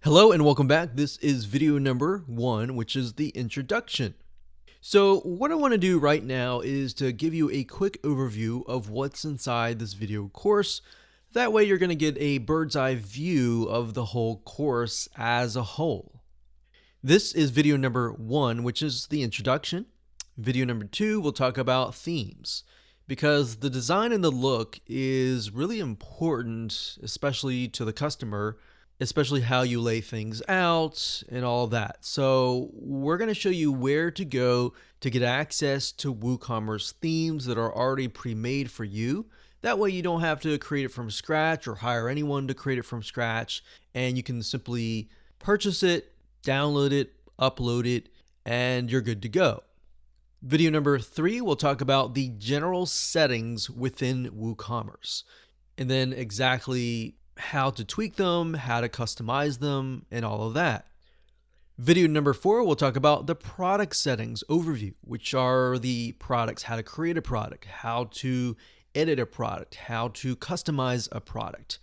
Hello and welcome back. This is video number 1, which is the introduction. So what I want to do right now is to give you a quick overview of what's inside this video course. That way you're going to get a bird's eye view of the whole course as a whole. This is video number 1, which is the introduction. Video number 2, we'll talk about themes, because the design and the look is really important, especially to the customer, especially how you lay things out and all of that. So we're going to show you where to go to get access to WooCommerce themes that are already pre-made for you. That way you don't have to create it from scratch or hire anyone to create it from scratch, and you can simply purchase it, download it, upload it, and you're good to go. Video number 3, we'll talk about the general settings within WooCommerce, and then exactly how to tweak them, how to customize them, and all of that. Video number 4, we'll talk about the product settings overview, which are the products, how to create a product, how to edit a product, how to customize a product.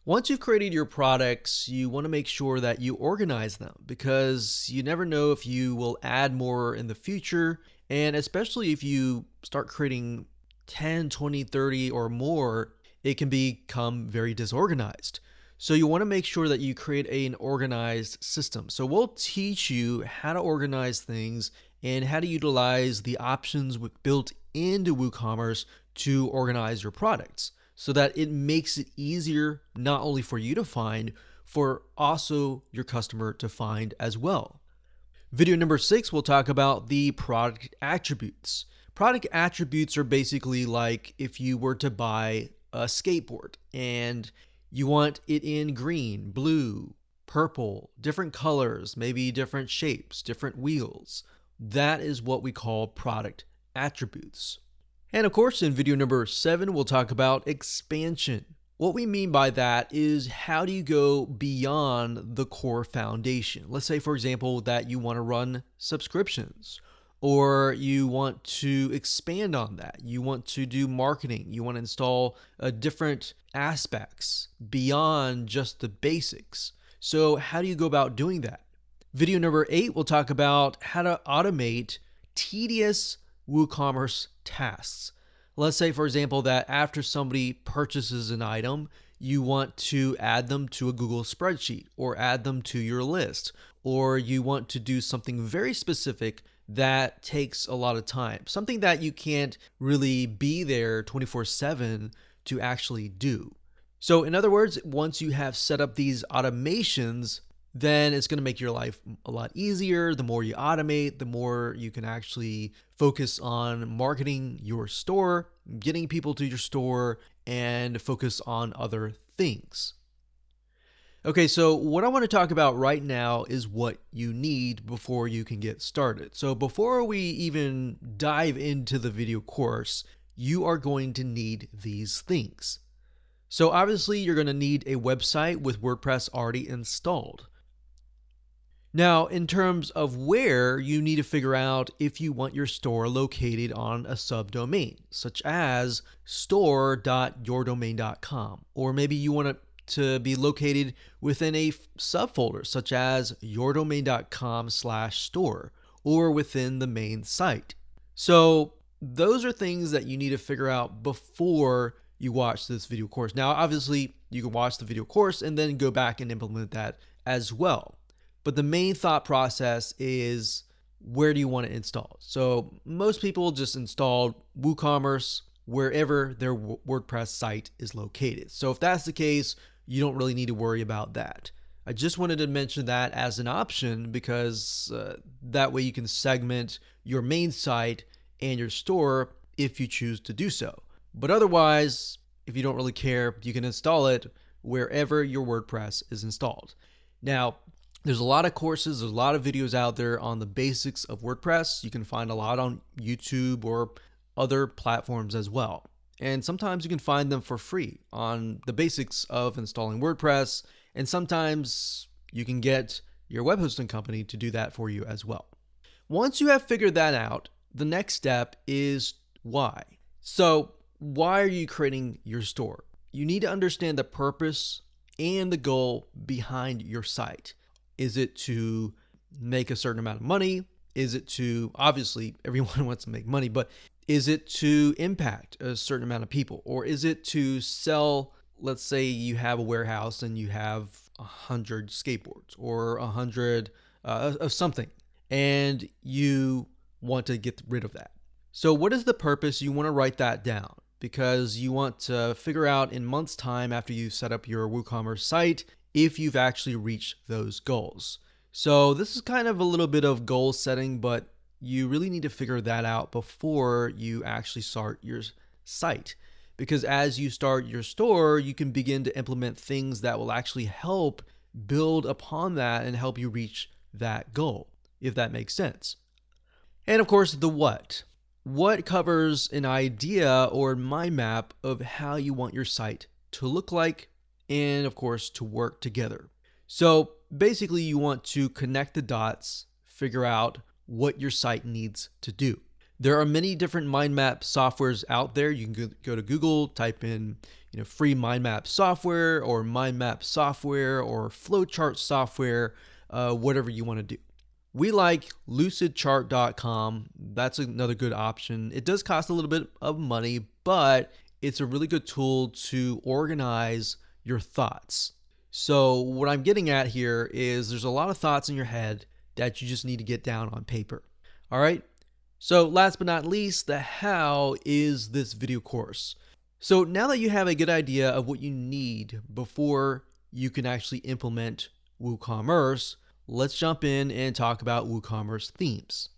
Once you've created your products, you want to make sure that you organize them, because you never know if you will add more in the future, and especially if you start creating 10, 20, 30 or more, it can become very disorganized. So you want to make sure that you create an organized system. So we'll teach you how to organize things and how to utilize the options built into WooCommerce to organize your products, so that it makes it easier not only for you to find, for also your customer to find as well. Video number 6, we'll talk about the product attributes. Product attributes are basically like if you were to buy a skateboard and you want it in green, blue, purple, different colors, maybe different shapes, different wheels. That is what we call product attributes. And of course, in video number 7, we'll talk about expansion. What we mean by that is, how do you go beyond the core foundation? Let's say, for example, that you want to run subscriptions, or you want to expand on that. You want to do marketing. You want to install different aspects beyond just the basics. So how do you go about doing that? Video number 8, we'll talk about how to automate tedious WooCommerce tasks. Let's say, for example, that after somebody purchases an item, you want to add them to a Google spreadsheet or add them to your list, or you want to do something very specific that takes a lot of time, something that you can't really be there 24/7 to actually do. So in other words, once you have set up these automations, then it's going to make your life a lot easier. The more you automate, the more you can actually focus on marketing your store, getting people to your store, and focus on other things. Okay, so what I want to talk about right now is what you need before you can get started. So before we even dive into the video course, you are going to need these things. So obviously you're going to need a website with WordPress already installed. Now, in terms of where, you need to figure out if you want your store located on a subdomain, such as store.yourdomain.com, or maybe you want it to be located within a subfolder, such as yourdomain.com/store, or within the main site. So those are things that you need to figure out before you watch this video course. Now, obviously, you can watch the video course and then go back and implement that as well. But the main thought process is, where do you want to install? So most people just install WooCommerce wherever their WordPress site is located. So if that's the case, you don't really need to worry about that. I just wanted to mention that as an option, because that way you can segment your main site and your store if you choose to do so. But otherwise, if you don't really care, you can install it wherever your WordPress is installed. Now, there's a lot of courses, there's a lot of videos out there on the basics of WordPress. You can find a lot on YouTube or other platforms as well. And sometimes you can find them for free on the basics of installing WordPress. And sometimes you can get your web hosting company to do that for you as well. Once you have figured that out, the next step is why. So why are you creating your store? You need to understand the purpose and the goal behind your site. Is it to make a certain amount of money? Is it to, obviously, everyone wants to make money, but is it to impact a certain amount of people? Or is it to sell, let's say you have a warehouse and you have 100 skateboards or 100 of something, and you want to get rid of that. So what is the purpose? You want to write that down because you want to figure out in months' time after you set up your WooCommerce site if you've actually reached those goals. So this is kind of a little bit of goal setting, but you really need to figure that out before you actually start your site. Because as you start your store, you can begin to implement things that will actually help build upon that and help you reach that goal, if that makes sense. And of course, the what. What covers an idea or mind map of how you want your site to look like and, of course, to work together. So basically, you want to connect the dots, figure out what your site needs to do. There are many different mind map softwares out there. You can go to Google, type in free mind map software or mind map software or flowchart software, whatever you want to do. We like lucidchart.com. That's another good option. It does cost a little bit of money, but it's a really good tool to organize your thoughts. So what I'm getting at here is there's a lot of thoughts in your head that you just need to get down on paper. All right. So last but not least, the how is this video course. So now that you have a good idea of what you need before you can actually implement WooCommerce, let's jump in and talk about WooCommerce themes.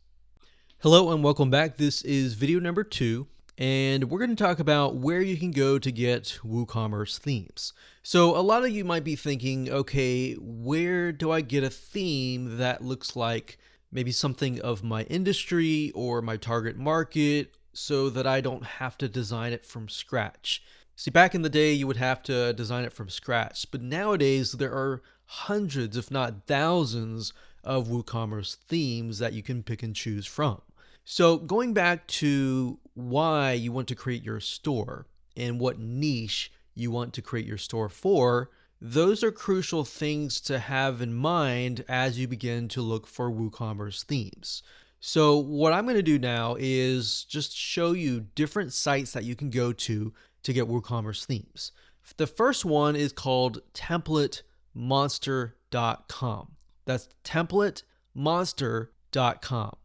Hello and welcome back. This is video number 2, and we're going to talk about where you can go to get WooCommerce themes. So a lot of you might be thinking, okay, where do I get a theme that looks like maybe something of my industry or my target market so that I don't have to design it from scratch? See, back in the day, you would have to design it from scratch, but nowadays there are hundreds, if not thousands, of WooCommerce themes that you can pick and choose from. So going back to why you want to create your store and what niche you want to create your store for, those are crucial things to have in mind as you begin to look for WooCommerce themes. So what I'm going to do now is just show you different sites that you can go to get WooCommerce themes. The first one is called TemplateMonster.com. That's TemplateMonster.com.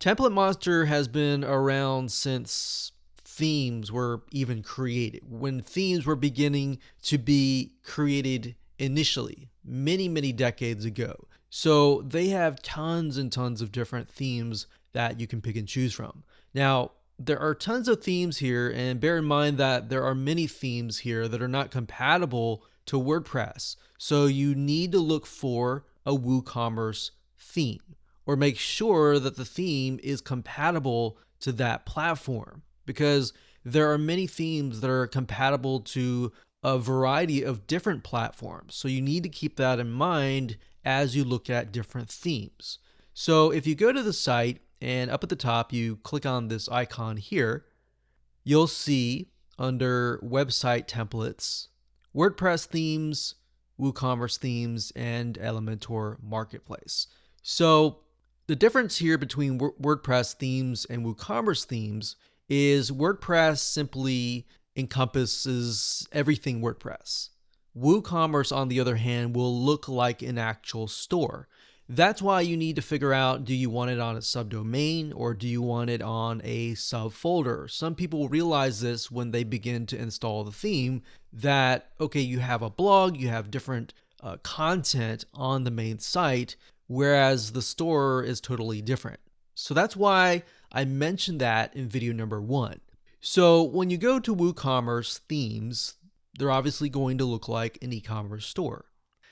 Template Monster has been around since themes were even created, when themes were beginning to be created initially, many decades ago. So they have tons and tons of different themes that you can pick and choose from. Now, there are tons of themes here, and bear in mind that there are many themes here that are not compatible to WordPress. So you need to look for a WooCommerce theme, or make sure that the theme is compatible to that platform, because there are many themes that are compatible to a variety of different platforms. So you need to keep that in mind as you look at different themes. So if you go to the site and up at the top, you click on this icon here, you'll see under website templates, WordPress themes, WooCommerce themes, and Elementor Marketplace. So the difference here between WordPress themes and WooCommerce themes is WordPress simply encompasses everything WordPress. WooCommerce, on the other hand, will look like an actual store. That's why you need to figure out, do you want it on a subdomain or do you want it on a subfolder? Some people realize this when they begin to install the theme, that, okay, you have a blog, you have different content on the main site, whereas the store is totally different. So that's why I mentioned that in video number 1. So when you go to WooCommerce themes, they're obviously going to look like an e-commerce store.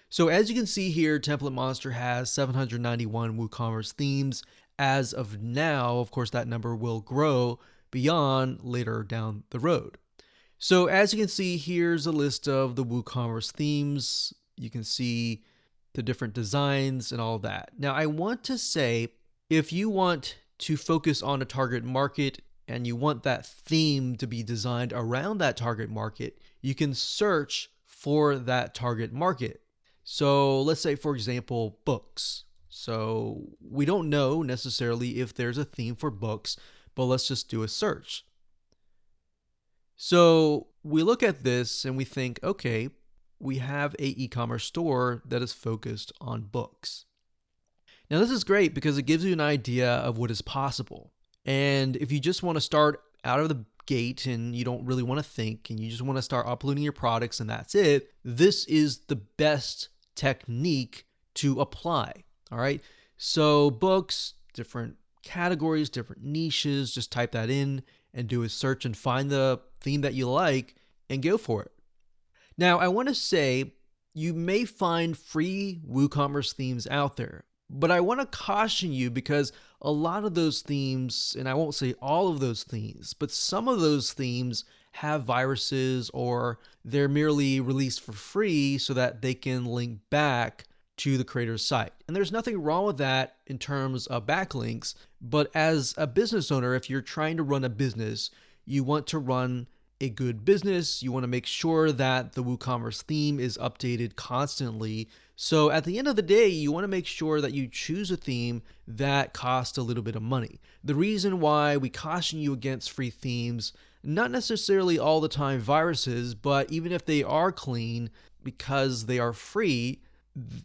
So as you can see here, Template Monster has 791 WooCommerce themes as of now. Of course, that number will grow beyond later down the road. So as you can see, here's a list of the WooCommerce themes. You can see the different designs and all that. Now, I want to say, if you want to focus on a target market and you want that theme to be designed around that target market, you can search for that target market. So let's say, for example, books. So we don't know necessarily if there's a theme for books, but let's just do a search. So we look at this and we think, okay, we have a e-commerce store that is focused on books. Now this is great because it gives you an idea of what is possible. And if you just want to start out of the gate and you don't really want to think and you just want to start uploading your products and that's it, this is the best technique to apply. All right. So books, different categories, different niches, just type that in and do a search and find the theme that you like and go for it. Now, I want to say you may find free WooCommerce themes out there, but I want to caution you because a lot of those themes, and I won't say all of those themes, but some of those themes have viruses or they're merely released for free so that they can link back to the creator's site. And there's nothing wrong with that in terms of backlinks, but as a business owner, if you're trying to run a business, you want to run a good business. You want to make sure that the WooCommerce theme is updated constantly. So at the end of the day, you want to make sure that you choose a theme that costs a little bit of money. The reason why we caution you against free themes, not necessarily all the time viruses, but even if they are clean, because they are free,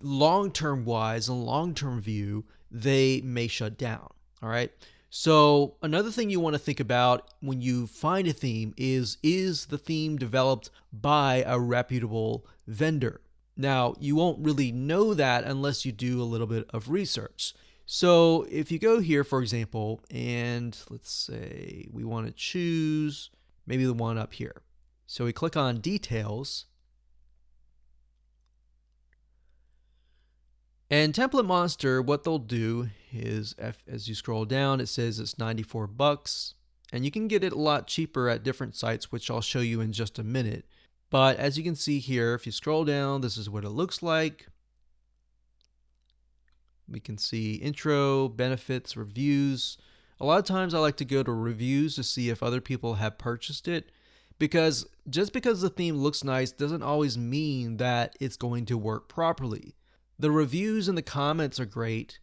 long-term wise and long-term view, they may shut down. All right. So another thing you want to think about when you find a theme is the theme developed by a reputable vendor? Now, you won't really know that unless you do a little bit of research. So if you go here, for example, and let's say we want to choose maybe the one up here. So we click on details. And Template Monster, what they'll do is, as you scroll down, it says it's $94, and you can get it a lot cheaper at different sites, which I'll show you in just a minute. But as you can see here, if you scroll down, this is what it looks like. We can see intro, benefits, reviews. A lot of times I like to go to reviews to see if other people have purchased it, because just because the theme looks nice doesn't always mean that it's going to work properly. The reviews and the comments are great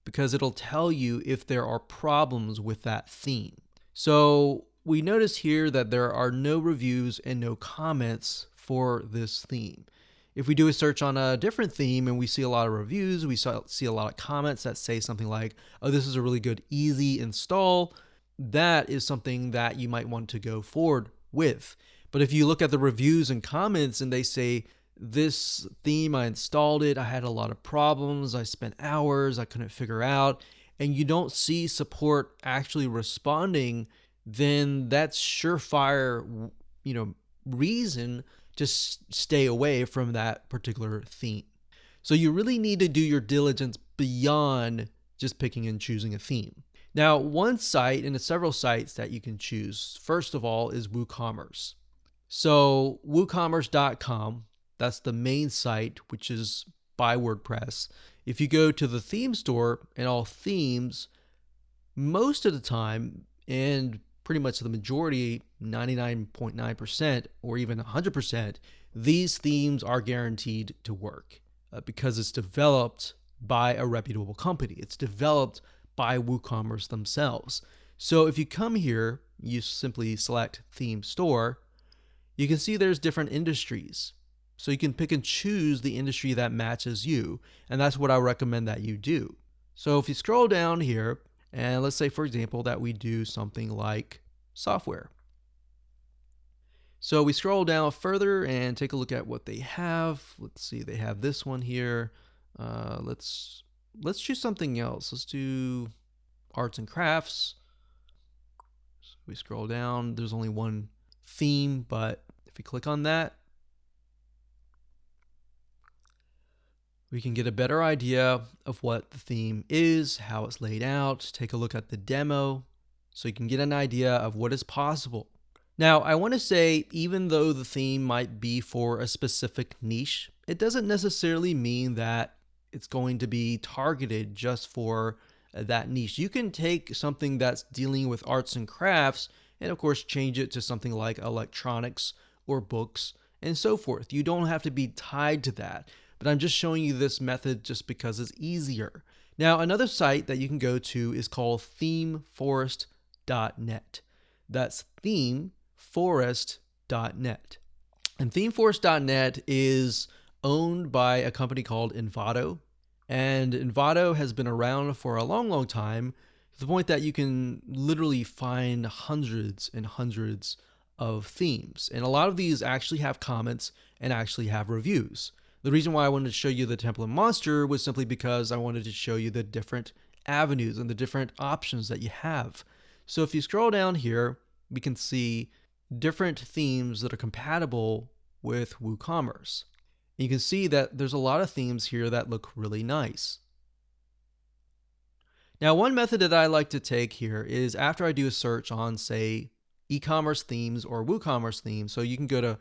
because it'll tell you if there are problems with that theme. So we notice here that there are no reviews and no comments for this theme. If we do a search on a different theme and we see a lot of reviews, we see a lot of comments that say something like, oh, this is a really good, easy install, that is something that you might want to go forward with. But if you look at the reviews and comments and they say, this theme, I installed it, I had a lot of problems, I spent hours, I couldn't figure out, and you don't see support actually responding, then that's surefire, reason to stay away from that particular theme. So you really need to do your diligence beyond just picking and choosing a theme. Now, one site, and several sites that you can choose, first of all, is WooCommerce. So WooCommerce.com, that's the main site, which is by WordPress. If you go to the theme store and all themes, most of the time, and pretty much the majority, 99.9% or even 100%, these themes are guaranteed to work because it's developed by a reputable company. It's developed by WooCommerce themselves. So if you come here, you simply select theme store, you can see there's different industries. So you can pick and choose the industry that matches you. And that's what I recommend that you do. So if you scroll down here, and let's say, for example, that we do something like software. So we scroll down further and take a look at what they have. Let's see, they have this one here. Let's choose something else. Let's do arts and crafts. So we scroll down, there's only one theme, but if we click on that, we can get a better idea of what the theme is, how it's laid out, take a look at the demo, so you can get an idea of what is possible. Now, I want to say, even though the theme might be for a specific niche, it doesn't necessarily mean that it's going to be targeted just for that niche. You can take something that's dealing with arts and crafts and of course change it to something like electronics or books and so forth. You don't have to be tied to that, but I'm just showing you this method just because it's easier. Now, another site that you can go to is called themeforest.net. That's themeforest.net. And themeforest.net is owned by a company called Envato. And Envato has been around for a long, long time, to the point that you can literally find hundreds and hundreds of themes. And a lot of these actually have comments and actually have reviews. The reason why I wanted to show you the template monster was simply because I wanted to show you the different avenues and the different options that you have. So if you scroll down here, we can see different themes that are compatible with WooCommerce. And you can see that there's a lot of themes here that look really nice. Now, one method that I like to take here is after I do a search on, say, e-commerce themes or WooCommerce themes. So you can go to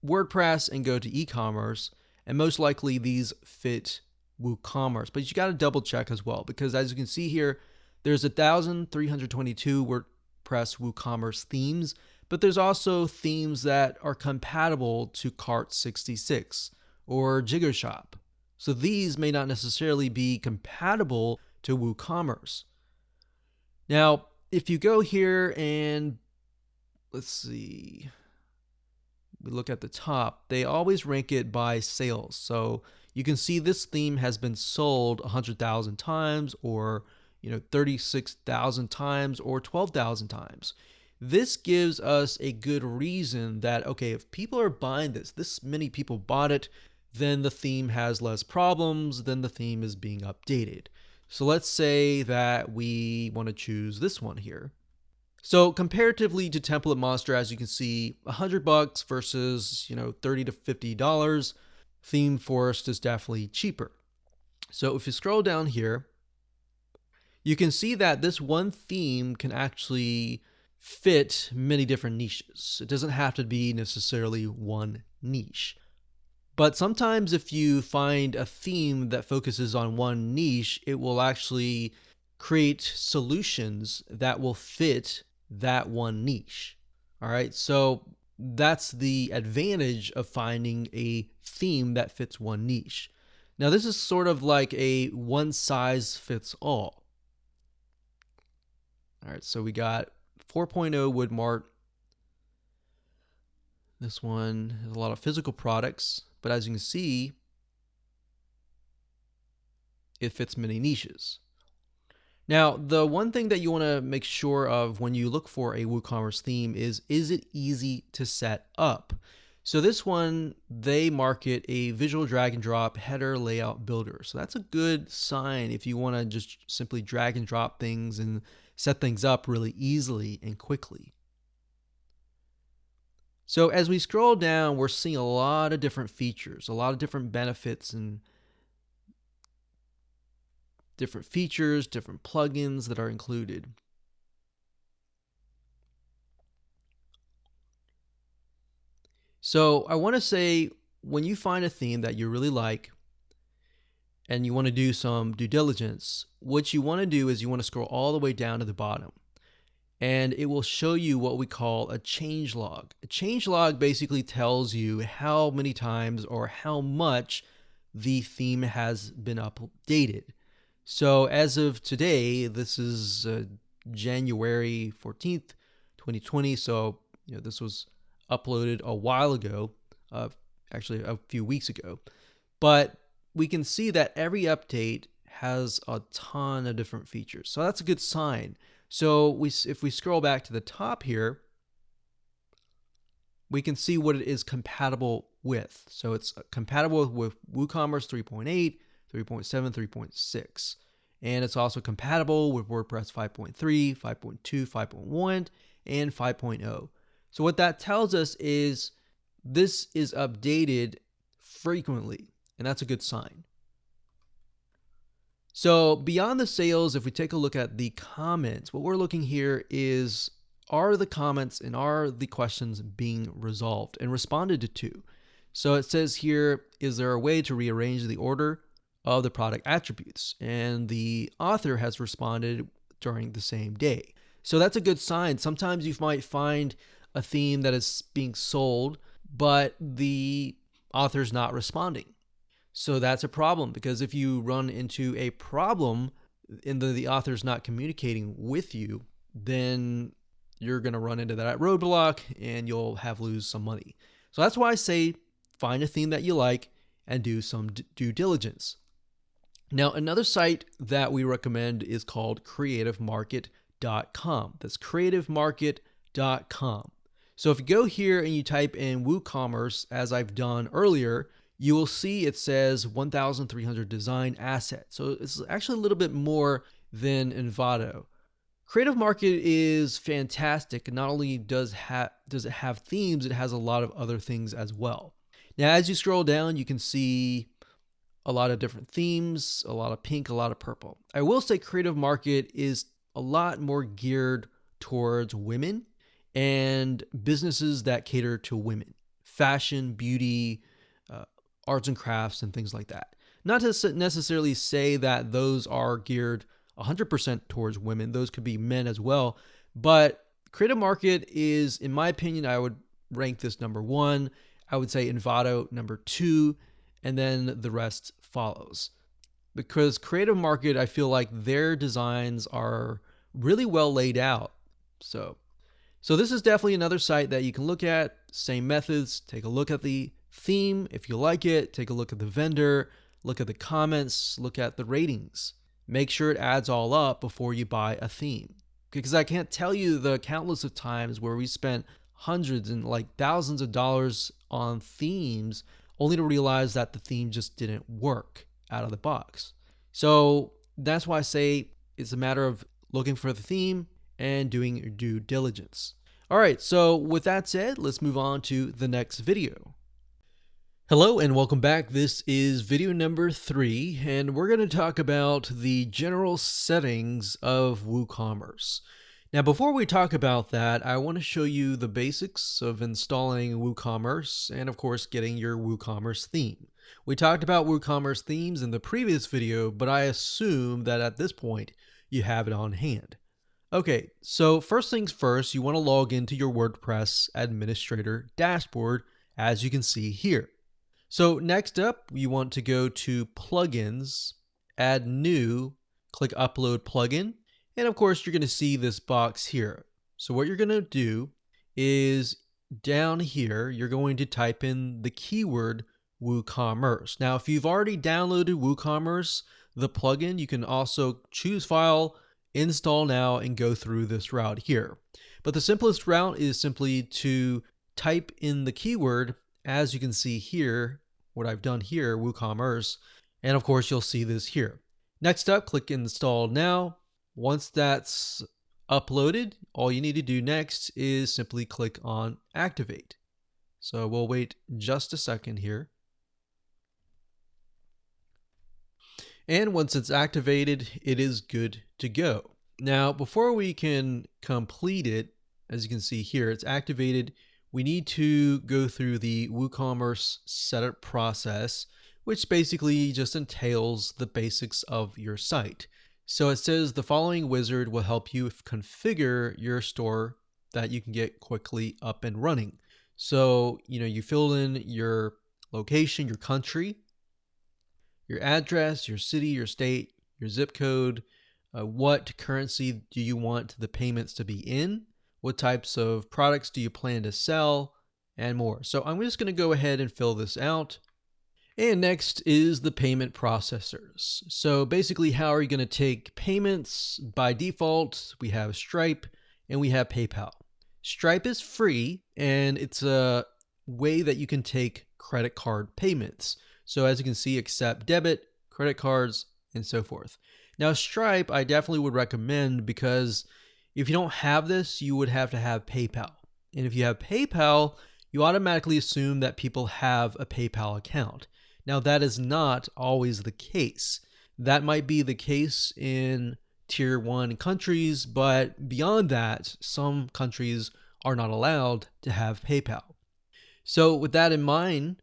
WordPress and go to e-commerce, and most likely these fit WooCommerce. But you got to double check as well, because as you can see here, there's 1,322 WordPress WooCommerce themes, but there's also themes that are compatible to Cart66 or JiggerShop. So these may not necessarily be compatible to WooCommerce. Now, if you go here and let's see, we look at the top, they always rank it by sales. So you can see this theme has been sold 100,000 times, or 36,000 times, or 12,000 times. This gives us a good reason that, okay, if people are buying this many people bought it, then the theme has less problems, then the theme is being updated. So let's say that we want to choose this one here. So comparatively to Template Monster, as you can see, $100 versus $30 to $50, Theme Forest is definitely cheaper. So if you scroll down here, you can see that this one theme can actually fit many different niches. It doesn't have to be necessarily one niche. But sometimes if you find a theme that focuses on one niche, it will actually create solutions that will fit that one niche. All right, so that's the advantage of finding a theme that fits one niche. Now, this is sort of like a one size fits all. All right, so we got 4.0 Woodmart. This one has a lot of physical products, but as you can see, it fits many niches. Now, the one thing that you want to make sure of when you look for a WooCommerce theme is it easy to set up? So this one, they market a visual drag and drop header layout builder. So that's a good sign if you want to just simply drag and drop things and set things up really easily and quickly. So as we scroll down, we're seeing a lot of different features, a lot of different benefits and different features, different plugins that are included. So I want to say, when you find a theme that you really like and you want to do some due diligence, what you want to do is you want to scroll all the way down to the bottom, and it will show you what we call a change log. A change log basically tells you how many times or how much the theme has been updated. So as of today, this is January 14th, 2020. So this was uploaded a while ago, actually a few weeks ago. But we can see that every update has a ton of different features. So that's a good sign. So if we scroll back to the top here, we can see what it is compatible with. So it's compatible with WooCommerce 3.8, 3.7, 3.6. And it's also compatible with WordPress 5.3, 5.2, 5.1, and 5.0. So what that tells us is this is updated frequently, and that's a good sign. So beyond the sales, if we take a look at the comments, what we're looking here is, are the comments and are the questions being resolved and responded to? So it says here, is there a way to rearrange the order of the product attributes? And the author has responded during the same day. So that's a good sign. Sometimes you might find a theme that is being sold but the author's not responding. So that's a problem, because if you run into a problem and the author's not communicating with you, then you're going to run into that roadblock and you'll have lose some money. So that's why I say find a theme that you like and do some due diligence. Now, another site that we recommend is called creativemarket.com. That's creativemarket.com. So if you go here and you type in WooCommerce, as I've done earlier, you will see it says 1,300 design assets. So it's actually a little bit more than Envato. Creative Market is fantastic. Not only does it have themes, it has a lot of other things as well. Now, as you scroll down, you can see a lot of different themes, a lot of pink, a lot of purple. I will say Creative Market is a lot more geared towards women and businesses that cater to women. Fashion, beauty, arts and crafts, and things like that. Not to necessarily say that those are geared 100% towards women. Those could be men as well. But Creative Market is, in my opinion, I would rank this number 1. I would say Envato number 2, and then the rest follows. Because Creative Market, I feel like their designs are really well laid out. So this is definitely another site that you can look at. Same methods. Take a look at the theme. If you like it, take a look at the vendor, look at the comments, look at the ratings. Make sure it adds all up before you buy a theme. Because I can't tell you the countless of times where we spent hundreds and thousands of dollars on themes only to realize that the theme just didn't work out of the box. So that's why I say it's a matter of looking for the theme and doing your due diligence. All right, so with that said, let's move on to the next video. Hello and welcome back. This is video number 3, and we're going to talk about the general settings of WooCommerce. Now, before we talk about that, I want to show you the basics of installing WooCommerce and, of course, getting your WooCommerce theme. We talked about WooCommerce themes in the previous video, but I assume that at this point you have it on hand. Okay, so first things first, you want to log into your WordPress administrator dashboard, as you can see here. So next up, you want to go to Plugins, add New, click Upload Plugin, and of course, you're going to see this box here. So what you're going to do is down here, you're going to type in the keyword WooCommerce. Now, if you've already downloaded WooCommerce, the plugin, you can also choose File, Install Now, and go through this route here. But the simplest route is simply to type in the keyword, as you can see here, what I've done here, WooCommerce, and of course you'll see this here. Next up, click Install Now. Once that's uploaded, all you need to do next is simply click on Activate. So we'll wait just a second here. And once it's activated, it is good to go. Now, before we can complete it, as you can see here, it's activated. We need to go through the WooCommerce setup process, which basically just entails the basics of your site. So it says the following wizard will help you configure your store that you can get quickly up and running. So, you fill in your location, your country, your address, your city, your state, your zip code, what currency do you want the payments to be in, what types of products do you plan to sell, and more. So I'm just going to go ahead and fill this out. And next is the payment processors. So basically, how are you going to take payments? By default, we have Stripe and we have PayPal. Stripe is free, and it's a way that you can take credit card payments. So as you can see, accept debit, credit cards, and so forth. Now, Stripe, I definitely would recommend, because if you don't have this, you would have to have PayPal. And if you have PayPal, you automatically assume that people have a PayPal account. Now, that is not always the case. That might be the case in tier 1 countries, but beyond that, some countries are not allowed to have PayPal. So with that in mind,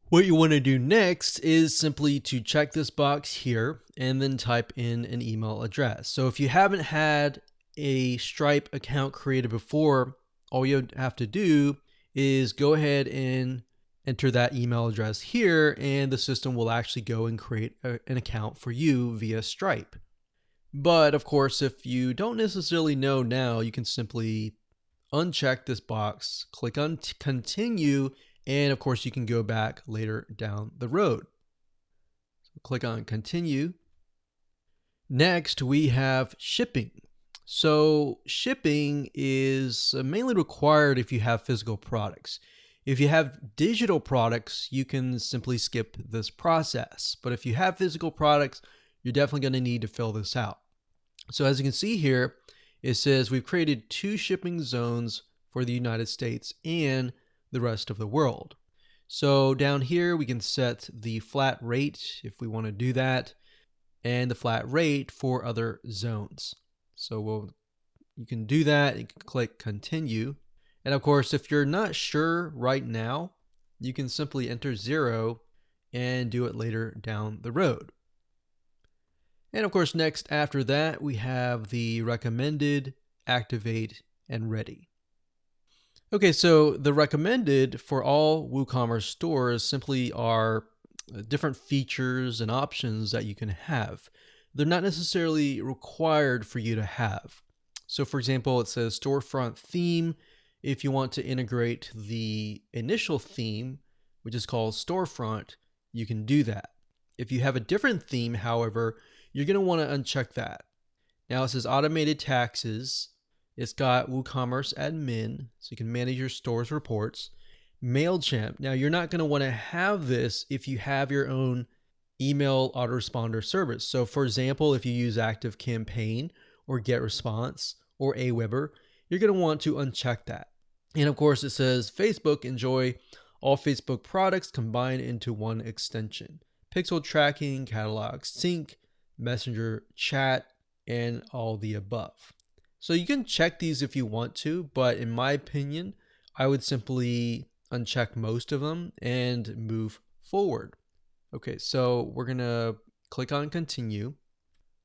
what you want to do next is simply to check this box here and then type in an email address. So if you haven't had a Stripe account created before, all you have to do is go ahead and enter that email address here, and the system will actually go and create an account for you via Stripe. But of course, if you don't necessarily know now, you can simply uncheck this box, click on continue, and of course you can go back later down the road. So click on continue. Next, we have shipping. So shipping is mainly required if you have physical products. If you have digital products, you can simply skip this process. But if you have physical products, you're definitely going to need to fill this out. So as you can see here, it says we've created 2 shipping zones for the United States and the rest of the world. So down here, we can set the flat rate if we want to do that, and the flat rate for other zones. So you can do that. You can click continue. And of course, if you're not sure right now, you can simply enter 0 and do it later down the road. And of course, next after that, we have the recommended, activate, and ready. Okay, so the recommended for all WooCommerce stores simply are different features and options that you can have. They're not necessarily required for you to have. So for example, it says storefront theme. If you want to integrate the initial theme, which is called storefront, you can do that. If you have a different theme, however, you're going to want to uncheck that. Now it says automated taxes. It's got WooCommerce admin, so you can manage your store's reports. MailChimp. Now you're not going to want to have this if you have your own email autoresponder service. So for example, if you use ActiveCampaign or GetResponse or Aweber, you're going to want to uncheck that. And of course it says Facebook, enjoy all Facebook products combined into one extension. Pixel tracking, catalog sync, messenger chat, and all the above. So you can check these if you want to, but in my opinion, I would simply uncheck most of them and move forward. Okay, so we're gonna click on continue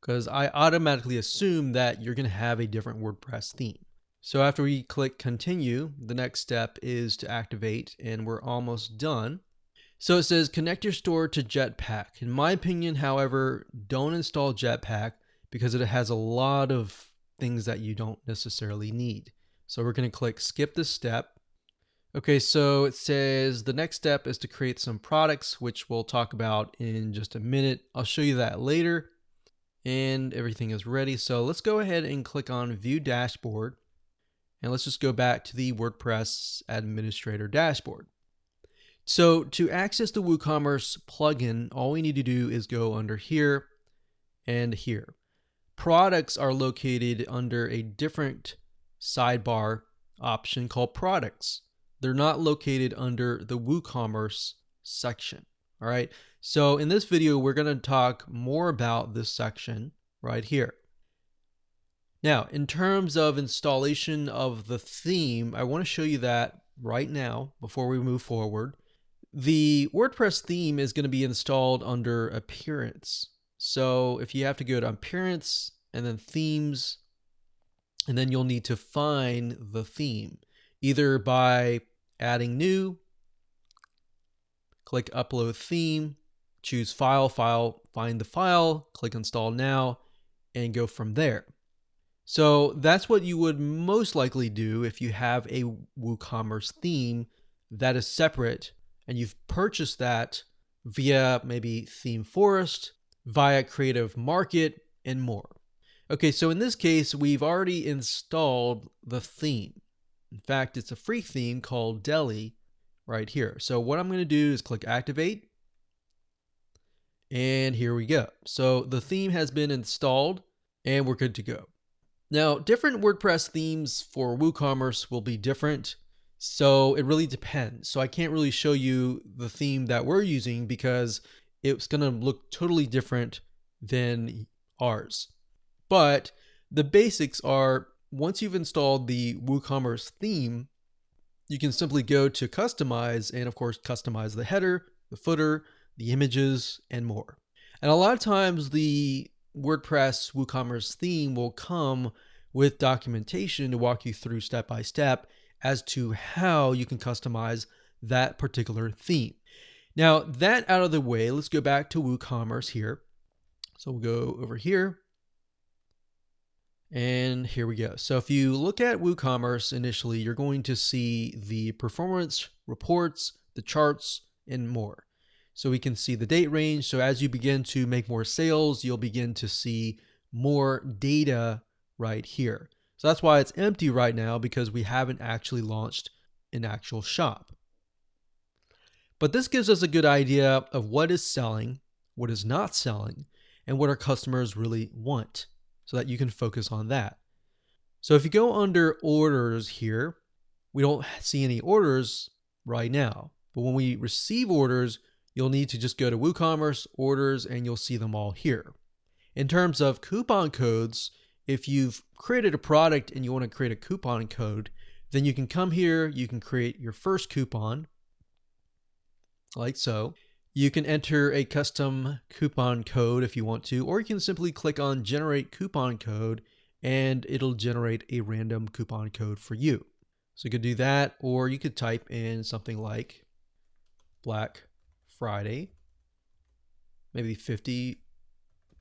because I automatically assume that you're gonna have a different WordPress theme. So after we click continue, the next step is to activate, and we're almost done. So it says connect your store to Jetpack. In my opinion, however, don't install Jetpack because it has a lot of things that you don't necessarily need. So we're going to click skip this step. Okay, so it says the next step is to create some products, which we'll talk about in just a minute. I'll show you that later. And everything is ready. So let's go ahead and click on View Dashboard. And let's just go back to the WordPress Administrator dashboard. So to access the WooCommerce plugin, all we need to do is go under here and here. Products are located under a different sidebar option called products. They're not located under the WooCommerce section. All right. So in this video, we're going to talk more about this section right here. Now, in terms of installation of the theme, I want to show you that right now before we move forward. The WordPress theme is going to be installed under Appearance. So if you have to go to Appearance and then Themes, and then you'll need to find the theme, either by adding new, click Upload Theme, choose File, find the file, click Install Now, and go from there. So that's what you would most likely do if you have a WooCommerce theme that is separate and you've purchased that via maybe Theme Forest, via Creative Market, and more. Okay, so in this case, we've already installed the theme. In fact, it's a free theme called Deli right here. So what I'm going to do is click Activate. And here we go. So the theme has been installed and we're good to go. Now, different WordPress themes for WooCommerce will be different. So it really depends. So I can't really show you the theme that we're using because it's going to look totally different than ours. But the basics are, once you've installed the WooCommerce theme, you can simply go to customize and of course customize the header, the footer, the images, and more. And a lot of times the WordPress WooCommerce theme will come with documentation to walk you through step by step as to how you can customize that particular theme. Now, that out of the way, let's go back to WooCommerce here. So we'll go over here. And here we go. So if you look at WooCommerce initially, you're going to see the performance reports, the charts, and more. So we can see the date range. So as you begin to make more sales, you'll begin to see more data right here. So that's why it's empty right now, because we haven't actually launched an actual shop. But this gives us a good idea of what is selling, what is not selling, and what our customers really want, so that you can focus on that. So if you go under orders here, we don't see any orders right now. But when we receive orders, you'll need to just go to WooCommerce orders and you'll see them all here. In terms of coupon codes, if you've created a product and you want to create a coupon code, then you can come here, you can create your first coupon, like so. You can enter a custom coupon code if you want to, or you can simply click on generate coupon code and it'll generate a random coupon code for you. So you could do that, or you could type in something like Black Friday, maybe 50,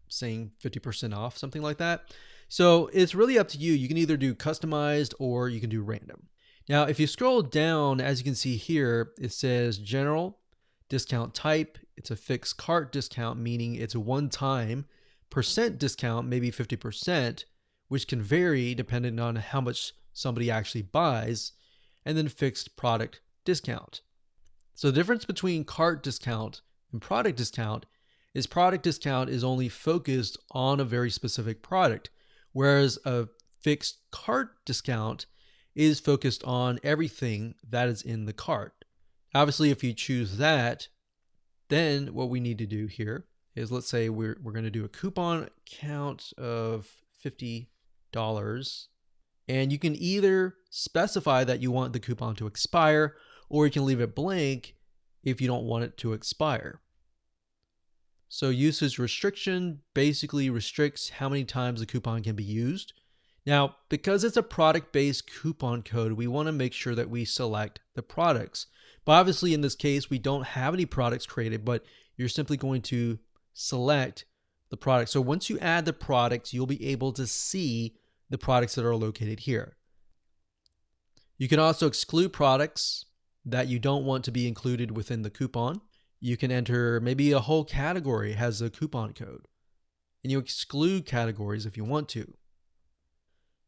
saying 50% off, something like that. So it's really up to you. You can either do customized or you can do random. Now, if you scroll down, as you can see here, it says general discount type. It's a fixed cart discount, meaning it's a one-time percent discount, maybe 50%, which can vary depending on how much somebody actually buys, and then fixed product discount. So the difference between cart discount and product discount is only focused on a very specific product, whereas a fixed cart discount is focused on everything that is in the cart. Obviously, if you choose that, then what we need to do here is, let's say we're going to do a coupon count of $50, and you can either specify that you want the coupon to expire, or you can leave it blank if you don't want it to expire. So usage restriction basically restricts how many times the coupon can be used. Now, because it's a product-based coupon code, we want to make sure that we select the products. But obviously in this case, we don't have any products created, but you're simply going to select the product. So once you add the products, you'll be able to see the products that are located here. You can also exclude products that you don't want to be included within the coupon. You can enter maybe a whole category has a coupon code, and you exclude categories if you want to.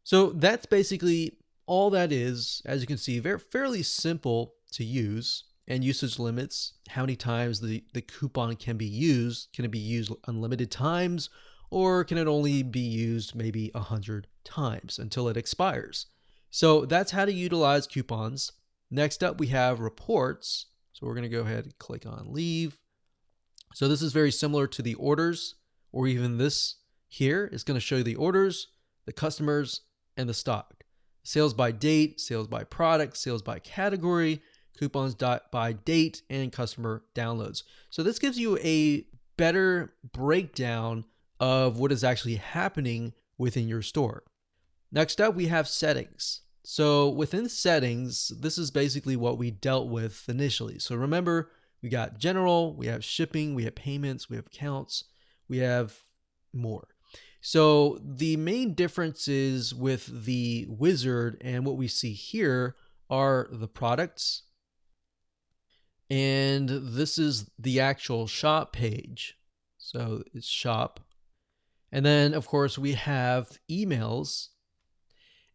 So that's basically all that is. As you can see, fairly simple to use, and usage limits, how many times the coupon can be used. Can it be used unlimited times, or can it only be used maybe 100 times until it expires? So that's how to utilize coupons. Next up, we have reports. So we're going to go ahead and click on leave. So this is very similar to the orders, or even this here. It's going to show you the orders, the customers, and the stock. Sales by date, sales by product, sales by category, coupons by date, and customer downloads. So this gives you a better breakdown of what is actually happening within your store. Next up, we have settings. So within settings, this is basically what we dealt with initially. So remember, we got general, we have shipping, we have payments, we have accounts, we have more. So the main differences with the wizard and what we see here are the products. And this is the actual shop page. So it's shop. And then of course we have emails.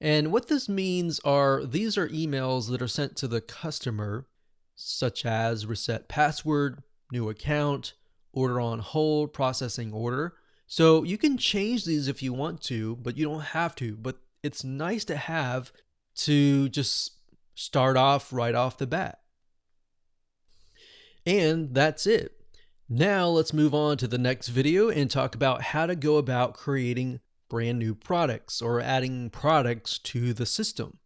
And what this means are, these are emails that are sent to the customer, such as reset password, new account, order on hold, processing order. So you can change these if you want to, but you don't have to. But it's nice to have to just start off right off the bat. And that's it. Now let's move on to the next video and talk about how to go about creating brand new products or adding products to the system.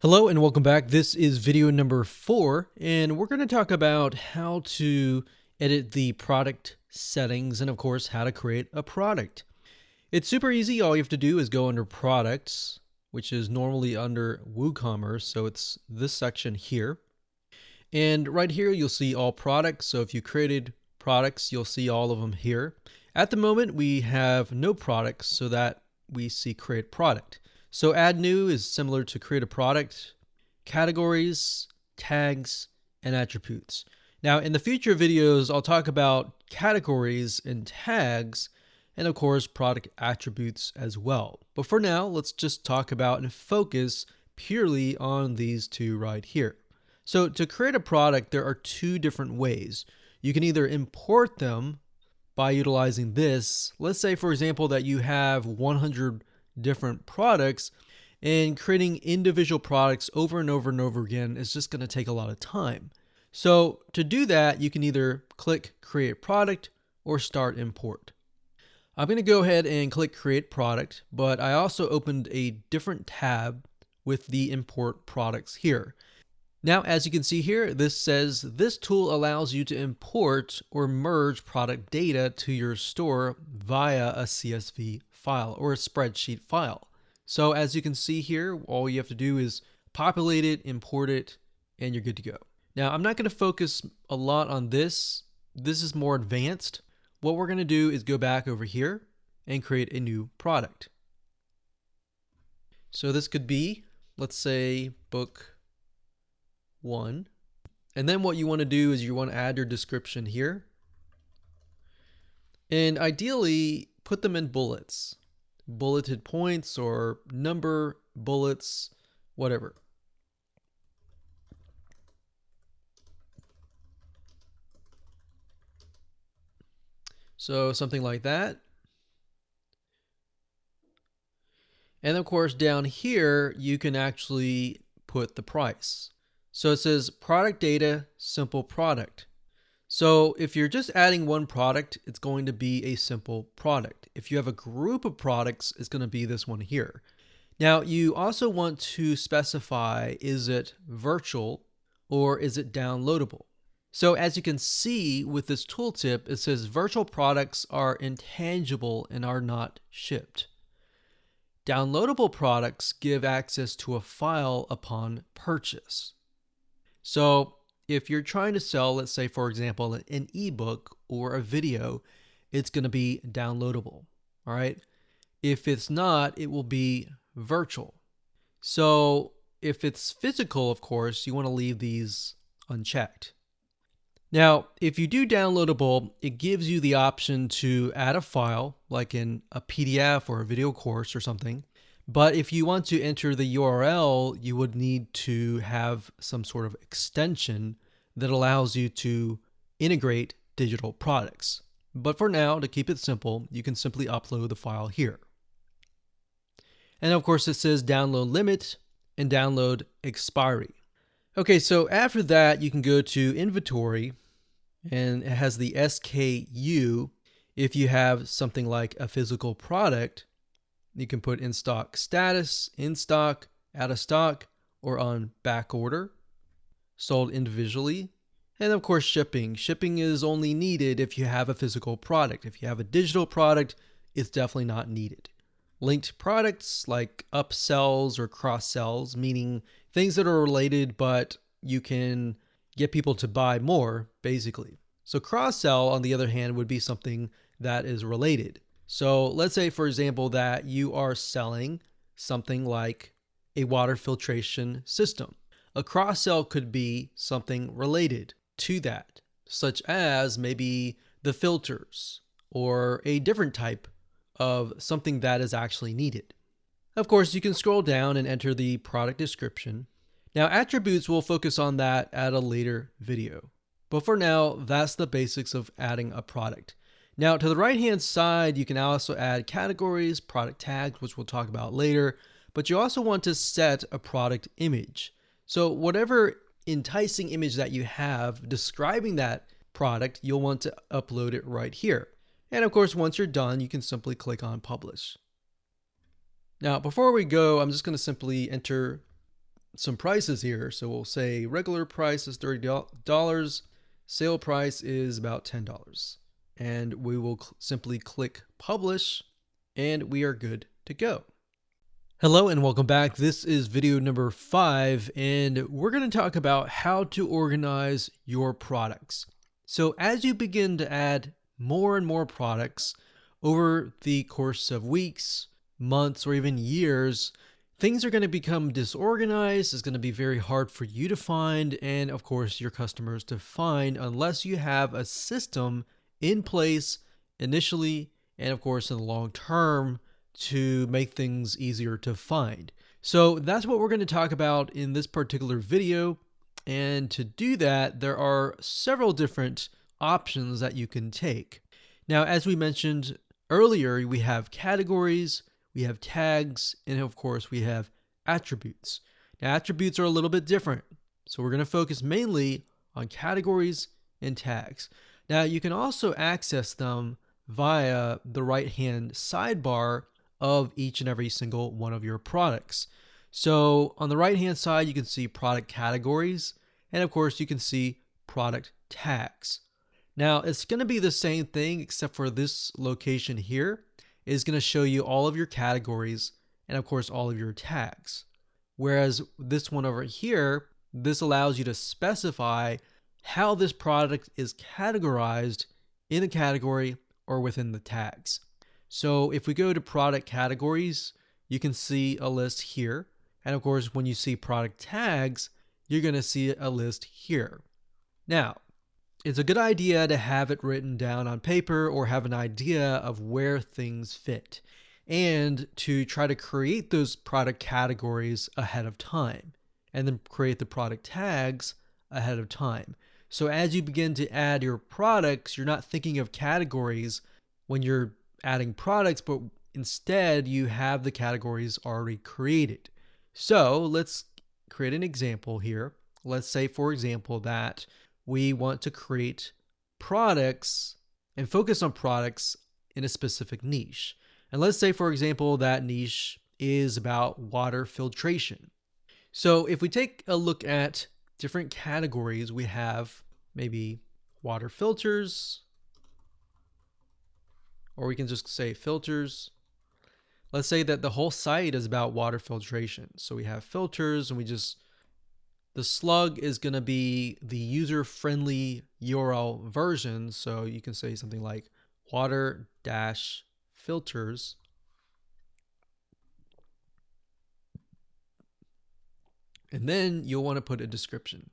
Hello and welcome back. This is video number 4, and we're going to talk about how to edit the product settings and of course how to create a product. It's super easy. All you have to do is go under products, which is normally under WooCommerce. So it's this section here. And right here, you'll see all products. So if you created products, you'll see all of them here. At the moment, we have no products, so that we see create product. So add new is similar to create a product, categories, tags, and attributes. Now, in the future videos, I'll talk about categories and tags, and of course, product attributes as well. But for now, let's just talk about and focus purely on these two right here. So to create a product, there are two different ways. You can either import them by utilizing this. Let's say, for example, that you have 100 different products, and creating individual products over and over and over again is just going to take a lot of time. So to do that, you can either click Create Product or Start Import. I'm going to go ahead and click Create Product, but I also opened a different tab with the Import Products here. Now, as you can see here, this says this tool allows you to import or merge product data to your store via a CSV file or a spreadsheet file. So as you can see here, all you have to do is populate it, import it, and you're good to go. Now, I'm not going to focus a lot on this. This is more advanced. What we're going to do is go back over here and create a new product. So this could be, let's say, book 1. And then what you want to do is you want to add your description here. And ideally, put them in bullets, bulleted points or number bullets, whatever. So something like that. And of course, down here, you can actually put the price. So it says product data, simple product. So if you're just adding one product, it's going to be a simple product. If you have a group of products, it's going to be this one here. Now, you also want to specify, is it virtual or is it downloadable? So as you can see with this tooltip, it says virtual products are intangible and are not shipped. Downloadable products give access to a file upon purchase. So if you're trying to sell, let's say, for example, an ebook or a video, it's going to be downloadable. All right. If it's not, it will be virtual. So if it's physical, of course, you want to leave these unchecked. Now, if you do downloadable, it gives you the option to add a file, like in a PDF or a video course or something. But if you want to enter the URL, you would need to have some sort of extension that allows you to integrate digital products. But for now, to keep it simple, you can simply upload the file here. And of course, it says download limit and download expiry. Okay, so after that, you can go to inventory, and it has the SKU. If you have something like a physical product, you can put in stock status, in stock, out of stock, or on back order, sold individually. And of course, shipping. Shipping is only needed if you have a physical product. If you have a digital product, it's definitely not needed. Linked products like upsells or cross sells, meaning things that are related, but you can get people to buy more, basically. So cross sell, on the other hand, would be something that is related. So let's say, for example, that you are selling something like a water filtration system. A cross sell could be something related to that, such as maybe the filters or a different type of something that is actually needed. Of course, you can scroll down and enter the product description. Now, attributes, will focus on that at a later video. But for now, that's the basics of adding a product. Now, to the right-hand side, you can also add categories, product tags, which we'll talk about later, but you also want to set a product image. So whatever enticing image that you have describing that product, you'll want to upload it right here. And of course, once you're done, you can simply click on Publish. Now, before we go, I'm just going to simply enter some prices here. So we'll say regular price is $30, sale price is about $10. And we will simply click Publish, and we are good to go. Hello and welcome back. This is video number 5, and we're going to talk about how to organize your products. So as you begin to add more and more products over the course of weeks, months, or even years, things are going to become disorganized. It's going to be very hard for you to find, and of course your customers to find, unless you have a system in place initially and of course in the long term to make things easier to find. So that's what we're going to talk about in this particular video. And to do that, there are several different options that you can take. Now, as we mentioned earlier, we have categories, we have tags, and of course we have attributes. Now, attributes are a little bit different. So we're going to focus mainly on categories and tags. Now, you can also access them via the right-hand sidebar of each and every single one of your products. So on the right hand side, you can see product categories, and of course you can see product tags. Now it's going to be the same thing, except for this location here is going to show you all of your categories and of course all of your tags. Whereas this one over here, this allows you to specify how this product is categorized in the category or within the tags. So if we go to product categories, you can see a list here. And of course, when you see product tags, you're going to see a list here. Now, it's a good idea to have it written down on paper or have an idea of where things fit, and to try to create those product categories ahead of time and then create the product tags ahead of time. So as you begin to add your products, you're not thinking of categories when you're adding products, but instead you have the categories already created. So let's create an example here. Let's say, for example, that we want to create products and focus on products in a specific niche. And let's say, for example, that niche is about water filtration. So if we take a look at different categories, we have maybe water filters, or we can just say filters. Let's say that the whole site is about water filtration. So we have filters, and the slug is going to be the user-friendly URL version. So you can say something like water-filters. And then you'll want to put a description.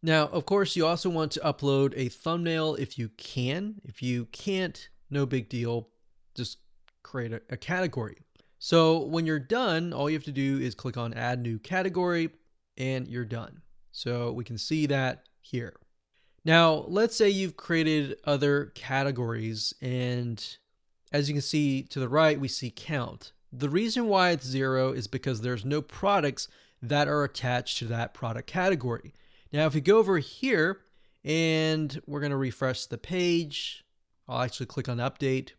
Now, of course, you also want to upload a thumbnail if you can. If you can't, no big deal. Just create a category. So when you're done, all you have to do is click on Add New Category, and you're done. So we can see that here. Now, let's say you've created other categories, and as you can see to the right, we see count. The reason why it's 0 is because there's no products that are attached to that product category. Now, if we go over here and we're going to refresh the page, I'll actually click on update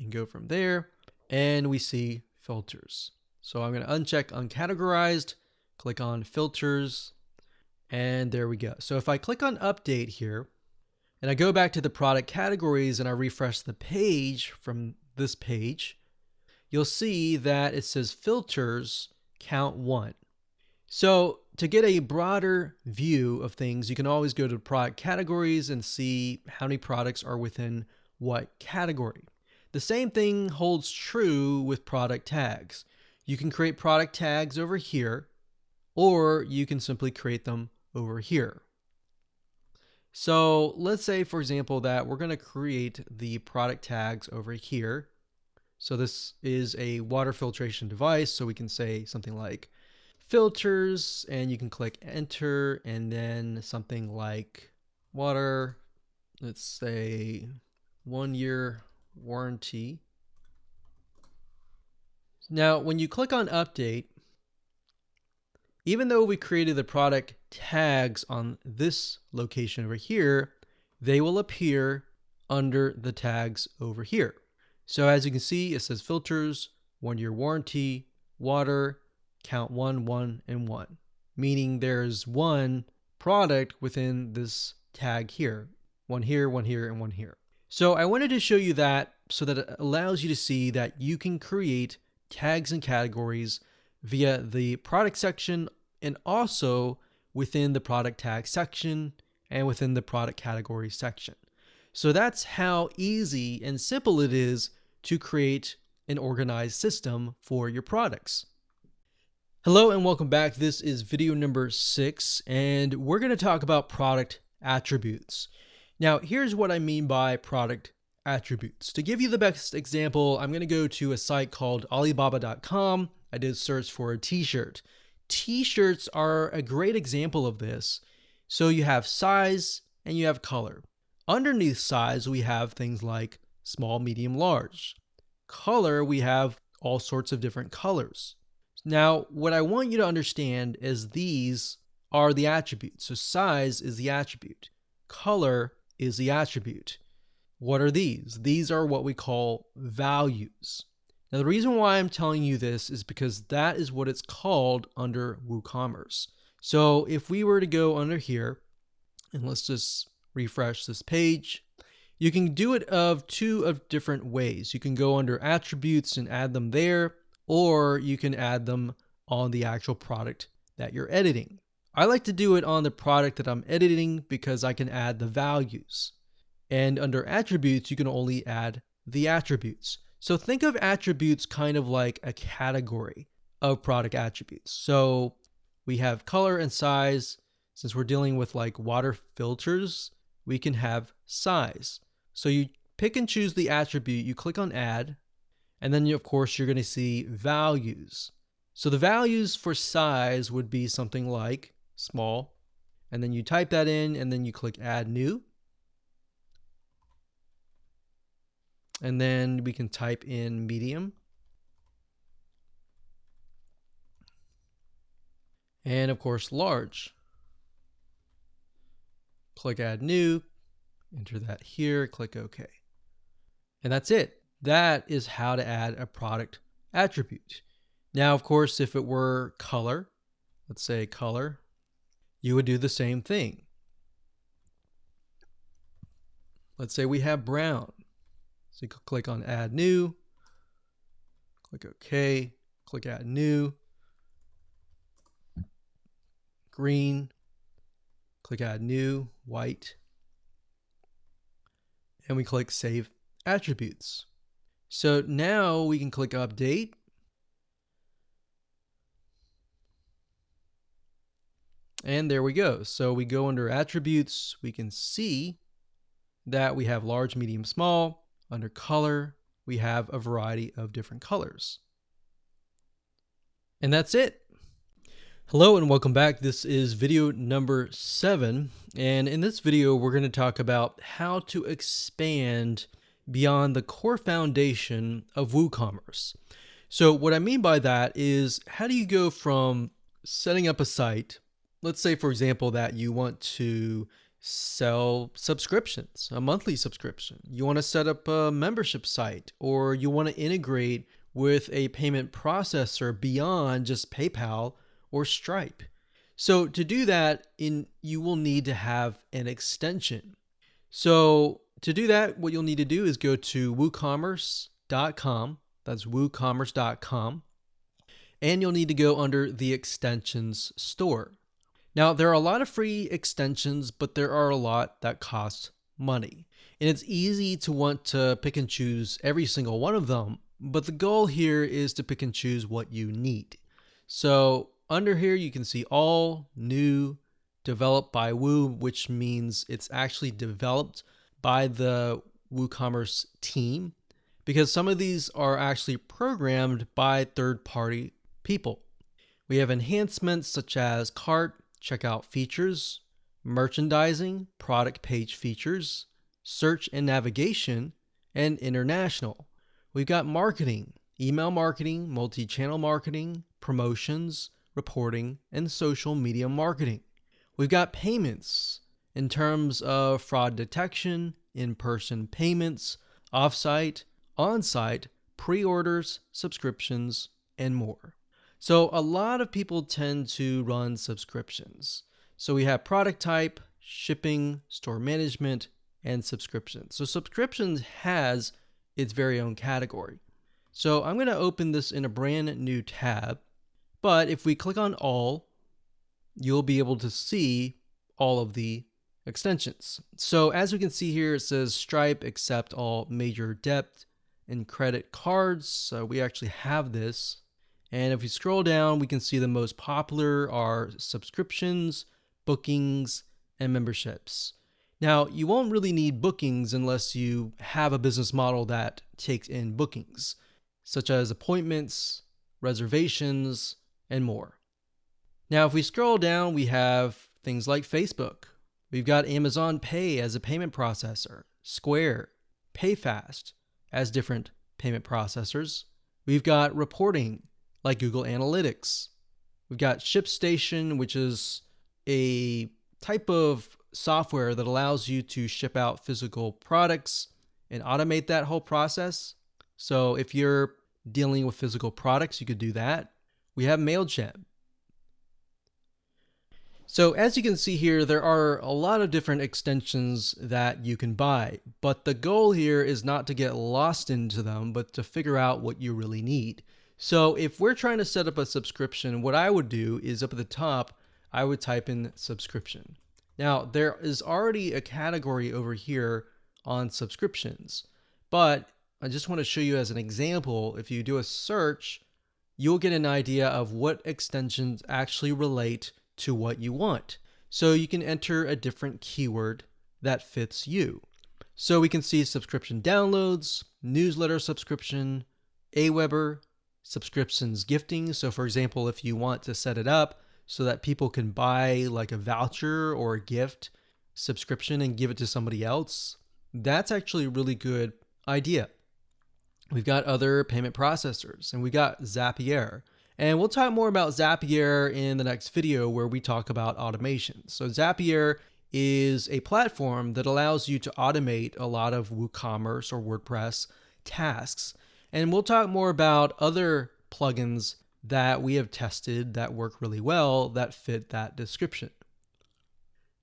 and go from there, and we see filters. So I'm going to uncheck uncategorized, click on filters, and there we go. So if I click on update here and I go back to the product categories and I refresh the page from this page, you'll see that it says filters count 1. So to get a broader view of things, you can always go to product categories and see how many products are within what category. The same thing holds true with product tags. You can create product tags over here, or you can simply create them over here. So let's say, for example, that we're going to create the product tags over here. So this is a water filtration device, so we can say something like filters, and you can click enter, and then something like water, let's say 1-year warranty. Now, when you click on update, even though we created the product tags on this location over here, they will appear under the tags over here. So as you can see, it says filters, 1-year warranty, water, count 1, 1, and 1, meaning there's one product within this tag here. one here, one here, and one here. So I wanted to show you that so that it allows you to see that you can create tags and categories via the product section and also within the product tag section and within the product category section. So that's how easy and simple it is to create an organized system for your products. Hello and welcome back. This is video number 6, and we're going to talk about product attributes. Now, here's what I mean by product attributes. To give you the best example, I'm going to go to a site called Alibaba.com. I did search for a t-shirt. T-shirts are a great example of this. So you have size and you have color. Underneath size, we have things like small, medium, large. Color, we have all sorts of different colors. Now, what I want you to understand is these are the attributes. So size is the attribute. Color is the attribute. What are these? These are what we call values. Now, the reason why I'm telling you this is because that is what it's called under WooCommerce. So if we were to go under here, and let's just refresh this page, you can do it of two different ways. You can go under attributes and add them there, or you can add them on the actual product that you're editing. I like to do it on the product that I'm editing because I can add the values. And under attributes, you can only add the attributes. So think of attributes kind of like a category of product attributes. So we have color and size. Since we're dealing with like water filters, we can have size. So you pick and choose the attribute, you click on add, and then of course you're going to see values. So the values for size would be something like small, and then you type that in and then you click add new. And then we can type in medium. And of course large. Click add new, enter that here, click OK. And that's it. That is how to add a product attribute. Now, of course, if it were color, let's say color, you would do the same thing. Let's say we have brown. So you click on add new, click OK, click add new, green, click add new, white, and we click save attributes. So now we can click update. And there we go. So we go under attributes, we can see that we have large, medium, small. Under color, we have a variety of different colors. And that's it. Hello and welcome back. This is video number 7. And in this video, we're going to talk about how to expand beyond the core foundation of WooCommerce. So what I mean by that is, how do you go from setting up a site? Let's say, for example, that you want to sell subscriptions, a monthly subscription. You want to set up a membership site, or you want to integrate with a payment processor beyond just PayPal or Stripe. So to do that, you will need to have an extension. So to do that, what you'll need to do is go to WooCommerce.com. That's WooCommerce.com. And you'll need to go under the extensions store. Now, there are a lot of free extensions, but there are a lot that cost money. And it's easy to want to pick and choose every single one of them, but the goal here is to pick and choose what you need. So under here, you can see all new, developed by Woo, which means it's actually developed by the WooCommerce team, because some of these are actually programmed by third-party people. We have enhancements such as cart, checkout features, merchandising, product page features, search and navigation, and international. We've got marketing, email marketing, multi-channel marketing, promotions, reporting, and social media marketing. We've got payments in terms of fraud detection, in-person payments, off-site, on-site, pre-orders, subscriptions, and more. So a lot of people tend to run subscriptions. So we have product type, shipping, store management, and subscriptions. So subscriptions has its very own category. So I'm going to open this in a brand new tab, but if we click on all, you'll be able to see all of the extensions. So as we can see here, it says Stripe accept all major debit and credit cards. So we actually have this. And if we scroll down, we can see the most popular are subscriptions, bookings, and memberships. Now, you won't really need bookings unless you have a business model that takes in bookings, such as appointments, reservations, and more. Now, if we scroll down, we have things like Facebook. We've got Amazon Pay as a payment processor, Square, PayFast as different payment processors. We've got reporting like Google Analytics. We've got ShipStation, which is a type of software that allows you to ship out physical products and automate that whole process. So if you're dealing with physical products, you could do that. We have MailChimp. So as you can see here, there are a lot of different extensions that you can buy, but the goal here is not to get lost into them, but to figure out what you really need. So if we're trying to set up a subscription, what I would do is up at the top, I would type in subscription. Now there is already a category over here on subscriptions, but I just want to show you as an example, if you do a search, you'll get an idea of what extensions actually relate to what you want. So you can enter a different keyword that fits you. So we can see subscription downloads, newsletter subscription, Aweber, subscriptions gifting. So for example, if you want to set it up so that people can buy like a voucher or a gift subscription and give it to somebody else, that's actually a really good idea. We've got other payment processors, and we got Zapier. And we'll talk more about Zapier in the next video where we talk about automation. So Zapier is a platform that allows you to automate a lot of WooCommerce or WordPress tasks. And we'll talk more about other plugins that we have tested that work really well that fit that description.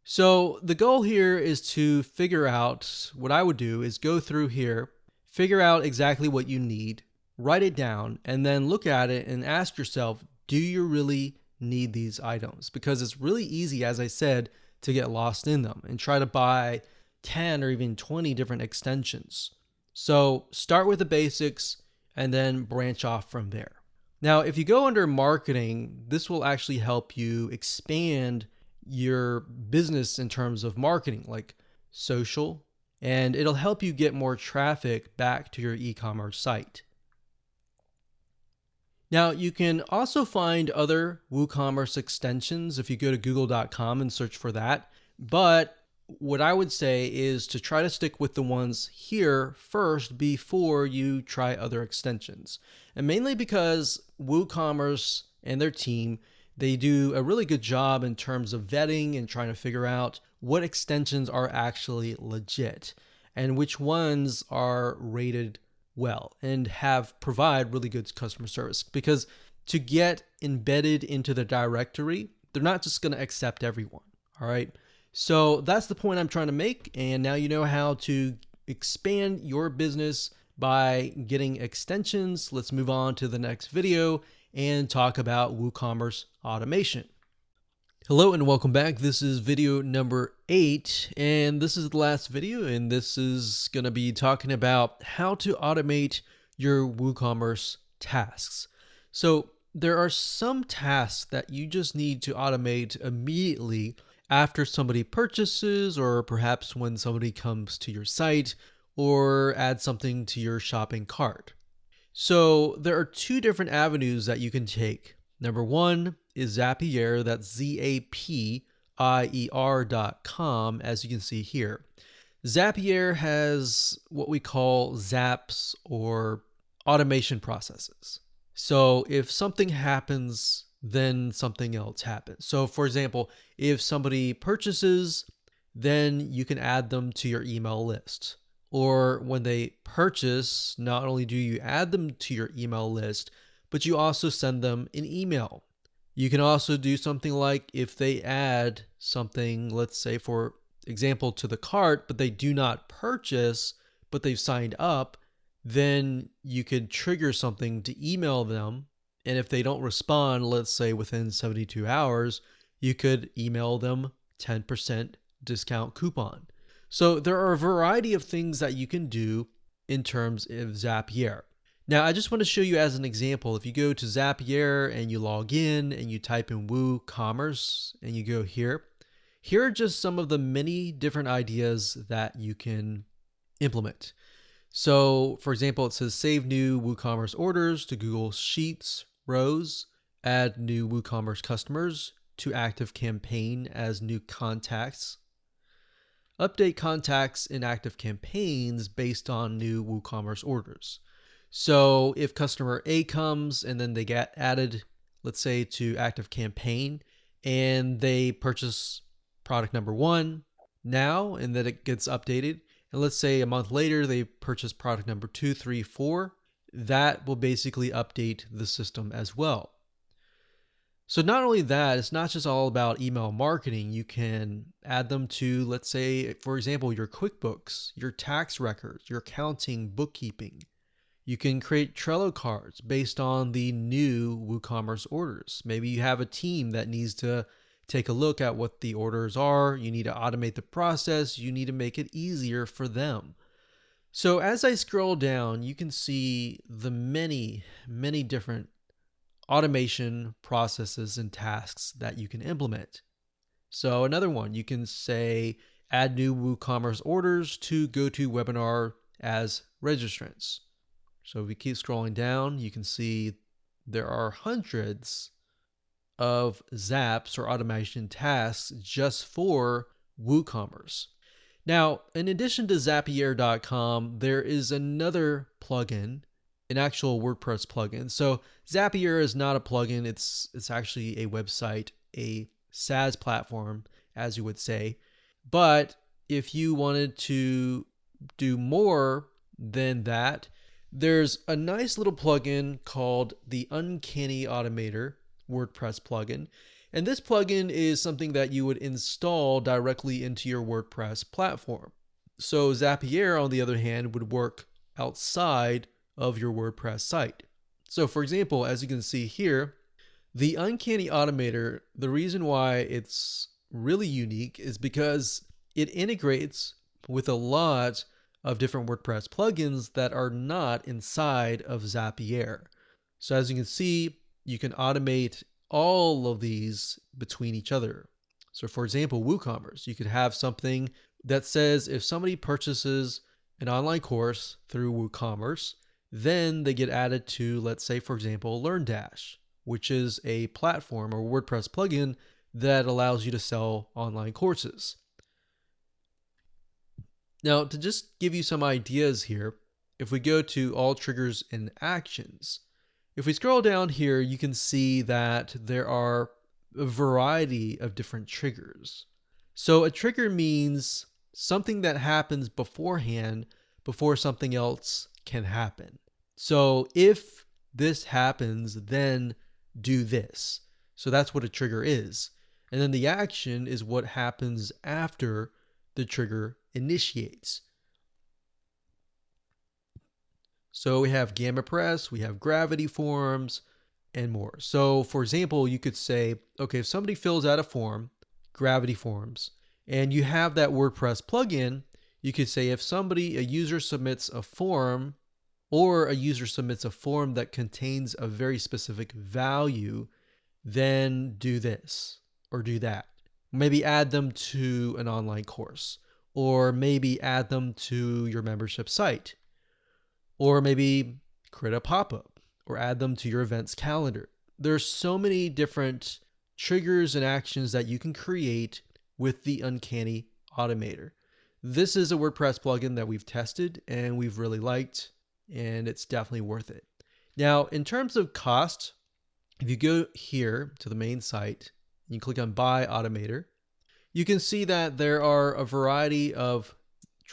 So the goal here is to figure out, what I would do is go through here, figure out exactly what you need, write it down, and then look at it and ask yourself, do you really need these items? Because it's really easy, as I said, to get lost in them and try to buy 10 or even 20 different extensions. So start with the basics and then branch off from there. Now, if you go under marketing, this will actually help you expand your business in terms of marketing, like social, and it'll help you get more traffic back to your e-commerce site. Now, you can also find other WooCommerce extensions if you go to google.com and search for that. But what I would say is to try to stick with the ones here first before you try other extensions. And mainly because WooCommerce and their team, they do a really good job in terms of vetting and trying to figure out what extensions are actually legit and which ones are rated well and provide really good customer service. Because to get embedded into the directory, they're not just going to accept everyone. All right. So that's the point I'm trying to make. And now you know how to expand your business by getting extensions. Let's move on to the next video and talk about WooCommerce automation. Hello and welcome back. This is video number 8, and this is the last video, and this is going to be talking about how to automate your WooCommerce tasks. So there are some tasks that you just need to automate immediately after somebody purchases, or perhaps when somebody comes to your site or adds something to your shopping cart. So there are 2 different avenues that you can take. Number 1 is Zapier, that's Zapier.com, as you can see here. Zapier has what we call zaps, or automation processes. So if something happens, then something else happens. So for example, if somebody purchases, then you can add them to your email list. Or when they purchase, not only do you add them to your email list, but you also send them an email. You can also do something like if they add something, let's say for example, to the cart, but they do not purchase, but they've signed up, then you could trigger something to email them. And if they don't respond, let's say within 72 hours, you could email them 10% discount coupon. So there are a variety of things that you can do in terms of Zapier. Now, I just want to show you as an example, if you go to Zapier and you log in and you type in WooCommerce and you go here are just some of the many different ideas that you can implement. So for example, it says save new WooCommerce orders to Google Sheets rows, add new WooCommerce customers to active campaign as new contacts, update contacts in active campaigns based on new WooCommerce orders. So if customer A comes and then they get added, let's say to active campaign, and they purchase product number 1 now, and then it gets updated, and let's say a month later they purchase product number 2, 3, 4, that will basically update the system as well. So not only that, it's not just all about email marketing. You can add them to, let's say, for example, your QuickBooks, your tax records, your accounting, bookkeeping. You can create Trello cards based on the new WooCommerce orders. Maybe you have a team that needs to take a look at what the orders are. You need to automate the process. You need to make it easier for them. So as I scroll down, you can see the many, many different automation processes and tasks that you can implement. So another one, you can say add new WooCommerce orders to GoToWebinar as registrants. So if we keep scrolling down, you can see there are hundreds of zaps or automation tasks just for WooCommerce. Now, in addition to Zapier.com, there is another plugin, an actual WordPress plugin. So Zapier is not a plugin. It's actually a website, a SaaS platform, as you would say. But if you wanted to do more than that, there's a nice little plugin called the Uncanny Automator WordPress plugin. And this plugin is something that you would install directly into your WordPress platform. So Zapier, on the other hand, would work outside of your WordPress site. So for example, as you can see here, the Uncanny Automator, the reason why it's really unique is because it integrates with a lot of different WordPress plugins that are not inside of Zapier. So as you can see, you can automate all of these between each other. So for example, WooCommerce, you could have something that says if somebody purchases an online course through WooCommerce, then they get added to, let's say, for example, LearnDash, which is a platform or WordPress plugin that allows you to sell online courses. Now, to just give you some ideas here, if we go to all triggers and actions, if we scroll down here, you can see that there are a variety of different triggers. So a trigger means something that happens beforehand before something else can happen. So if this happens, then do this. So that's what a trigger is. And then the action is what happens after the trigger initiates. So we have Gamma Press, we have Gravity Forms, and more. So for example, you could say, okay, if somebody fills out a form, Gravity Forms, and you have that WordPress plugin, you could say if a user submits a form, or a user submits a form that contains a very specific value, then do this or do that. Maybe add them to an online course, or maybe add them to your membership site, or maybe create a pop-up or add them to your events calendar. There's so many different triggers and actions that you can create with the Uncanny Automator. This is a WordPress plugin that we've tested and we've really liked, and it's definitely worth it. Now, in terms of cost, if you go here to the main site, you click on Buy Automator, you can see that there are a variety of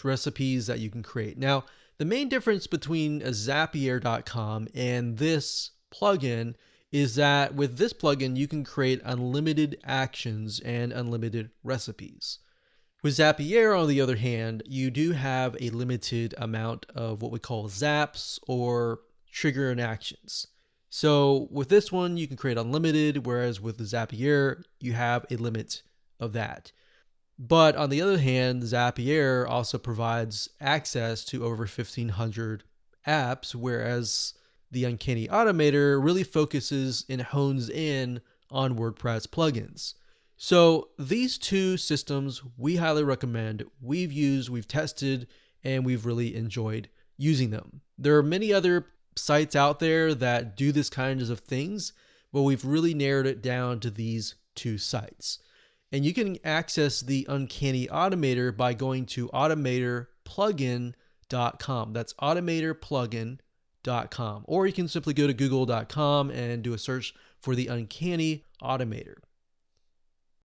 recipes that you can create. Now, the main difference between a Zapier.com and this plugin is that with this plugin, you can create unlimited actions and unlimited recipes. With Zapier, on the other hand, you do have a limited amount of what we call zaps or trigger and actions. So with this one, you can create unlimited, whereas with the Zapier, you have a limit of that. But on the other hand, Zapier also provides access to over 1,500 apps, whereas the Uncanny Automator really focuses and hones in on WordPress plugins. So these two systems we highly recommend. We've used, we've tested, and we've really enjoyed using them. There are many other sites out there that do this kinds of things, but we've really narrowed it down to these two sites. And you can access the Uncanny Automator by going to automatorplugin.com. That's automatorplugin.com. Or you can simply go to google.com and do a search for the Uncanny Automator.